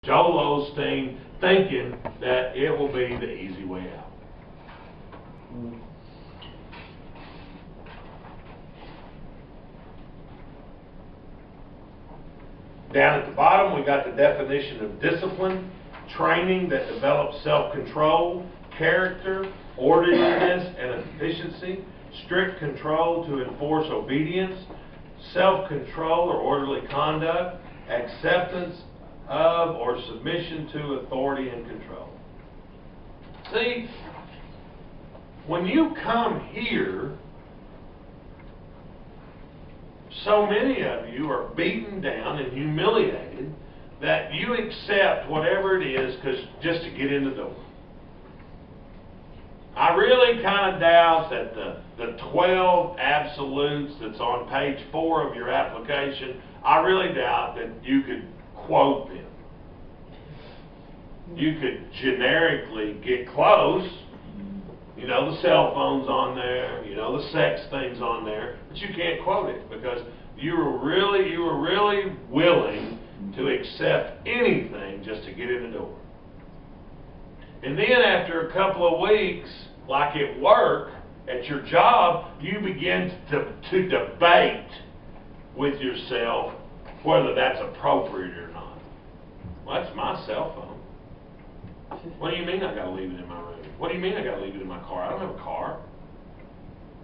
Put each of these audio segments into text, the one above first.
Joel Osteen, thinking that it will be the easy way out. Down at the bottom, we got the definition of discipline: training that develops self-control, character, orderliness, and efficiency; strict control to enforce obedience; self-control or orderly conduct; acceptance of or submission to authority and control. See, when you come here, so many of you are beaten down and humiliated that you accept whatever it is just to get in the door. I really kind of doubt that the 12 absolutes that's on page 4 of your application, I really doubt that you could quote them. You could generically get close. You know, the cell phone's on there, you know, the sex thing's on there, but you can't quote it because you were really willing to accept anything just to get in the door. And then after a couple of weeks, like at work, at your job, you begin to debate with yourself whether that's appropriate or not. Well, that's my cell phone. What do you mean I got to leave it in my room? What do you mean I got to leave it in my car? I don't have a car.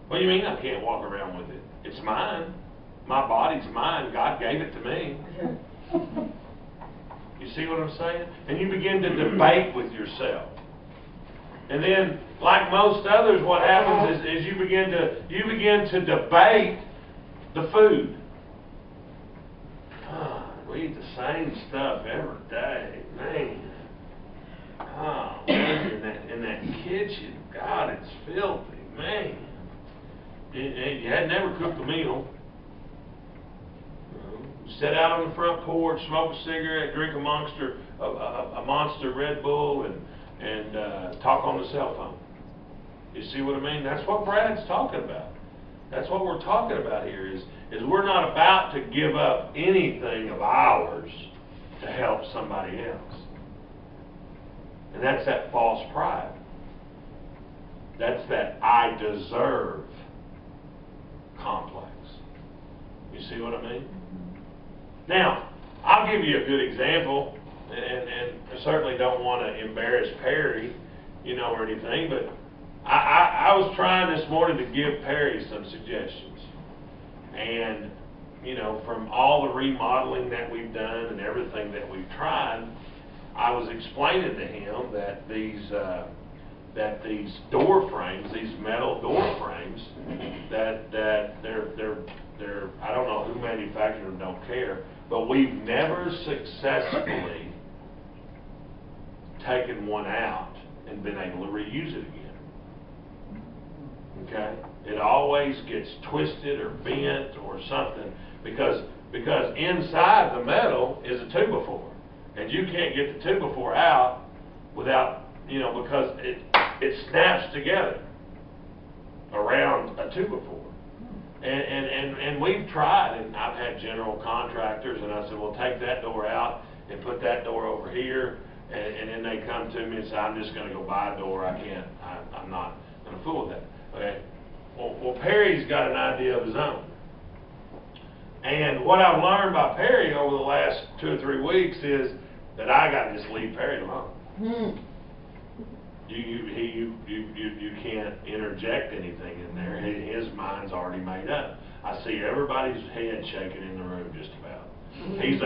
What do you mean I can't walk around with it? It's mine. My body's mine. God gave it to me. You see what I'm saying? And you begin to debate with yourself. And then, like most others, what happens is you begin to debate the food. We eat the same stuff every day, man. Oh, man, in that kitchen, God, it's filthy, man. You had never cooked a meal. Sit out on the front porch, smoke a cigarette, drink a monster Red Bull, and talk on the cell phone. You see what I mean? That's what Brad's talking about. That's what we're talking about here is we're not about to give up anything of ours to help somebody else. And that's that false pride. That's that I deserve complex. You see what I mean? Now, I'll give you a good example, and I certainly don't want to embarrass Perry, you know, or anything, but I was trying this morning to give Perry some suggestions. And, you know, from all the remodeling that we've done and everything that we've tried, I was explaining to him that these door frames, these metal door frames, that they're I don't know who manufactured them, don't care, but we've never successfully taken one out and been able to reuse it again. Okay? It always gets twisted or bent or something because inside the metal is a 2x4. And you can't get the 2x4 out without, you know, because it snaps together around a 2x4. And we've tried, and I've had general contractors, and I said, well, take that door out and put that door over here, and then they come to me and say, I'm just going to go buy a door. I'm not going to fool with that. Okay. Well, Perry's got an idea of his own. And what I've learned by Perry over the last 2 or 3 weeks is that I got to just leave Perry alone. You can't interject anything in there. His mind's already made up. I see everybody's head shaking in the room just about. His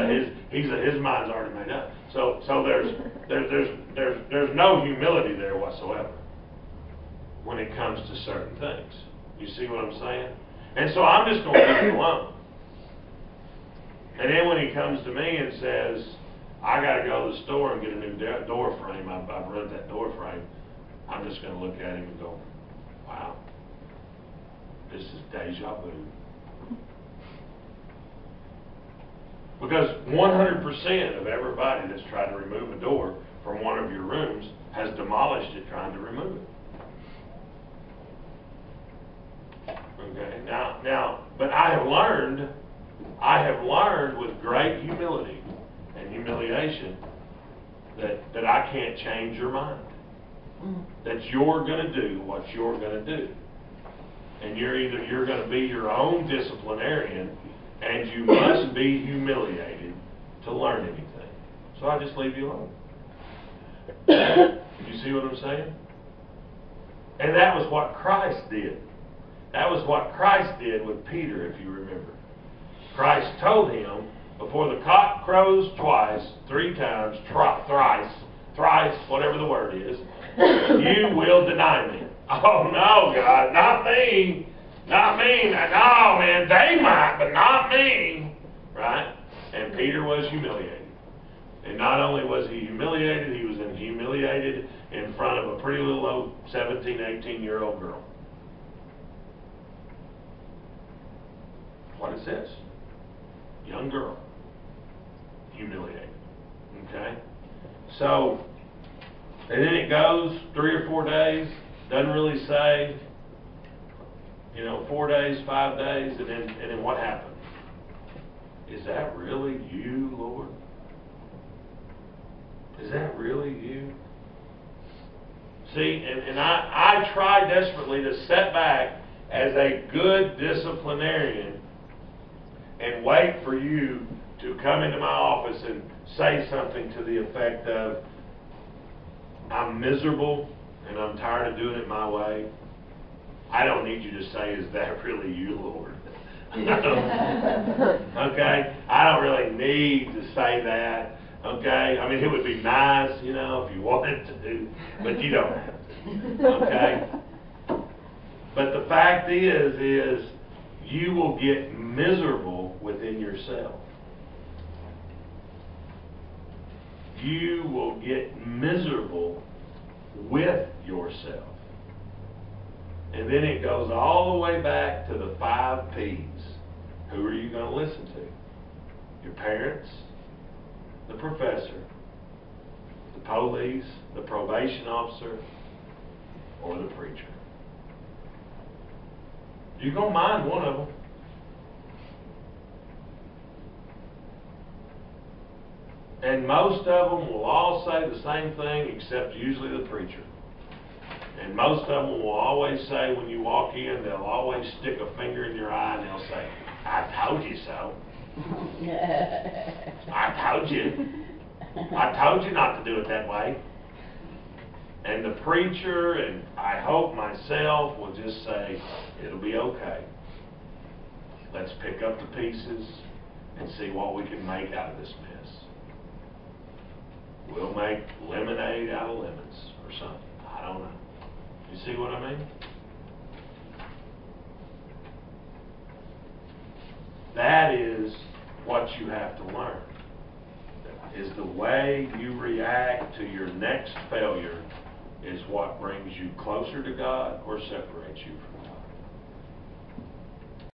mind's already made up. So there's no humility there whatsoever when it comes to certain things. You see what I'm saying? And so I'm just going to leave it alone. And then when he comes to me and says, I got to go to the store and get a new door frame, I've ruined that door frame, I'm just going to look at him and go, wow, this is deja vu. Because 100% of everybody that's tried to remove a door from one of your rooms has demolished it trying to remove it. Okay, now, but I have learned with great humility and humiliation that I can't change your mind. That you're going to do what you're going to do. And you're going to be your own disciplinarian, and you must be humiliated to learn anything. So I just leave you alone. You see what I'm saying? And that was what Christ did. That was what Christ did with Peter, if you remember. Christ told him, before the cock crows twice, 3 times, thrice, whatever the word is, you will deny me. Oh no, God, not me. Not me. No, man, they might, but not me. Right? And Peter was humiliated. And not only was he humiliated, he was humiliated in front of a pretty little old 17, 18-year-old girl. What it says. Young girl. Humiliated. Okay? So, and then it goes 3 or 4 days. Doesn't really say, 4 days, 5 days, and then what happened? Is that really you, Lord? Is that really you? See, and I try desperately to step back as a good disciplinarian and wait for you to come into my office and say something to the effect of, I'm miserable and I'm tired of doing it my way. I don't need you to say, is that really you, Lord? Okay? I don't really need to say that. Okay? I mean, it would be nice, if you wanted to, but you don't have to. Okay? But the fact is you will get miserable within yourself. You will get miserable with yourself. And then it goes all the way back to the 5 P's. Who are you going to listen to? Your parents, the professor, the police, the probation officer, or the preacher. You're going to mind one of them. And most of them will all say the same thing, except usually the preacher. And most of them will always say, when you walk in, they'll always stick a finger in your eye and they'll say, I told you so. I told you. I told you not to do it that way. And the preacher, and I hope myself, will just say, it'll be okay. Let's pick up the pieces and see what we can make out of this mess. We'll make lemonade out of lemons or something. I don't know. You see what I mean? That is what you have to learn. Is the way you react to your next failure is what brings you closer to God or separates you from God.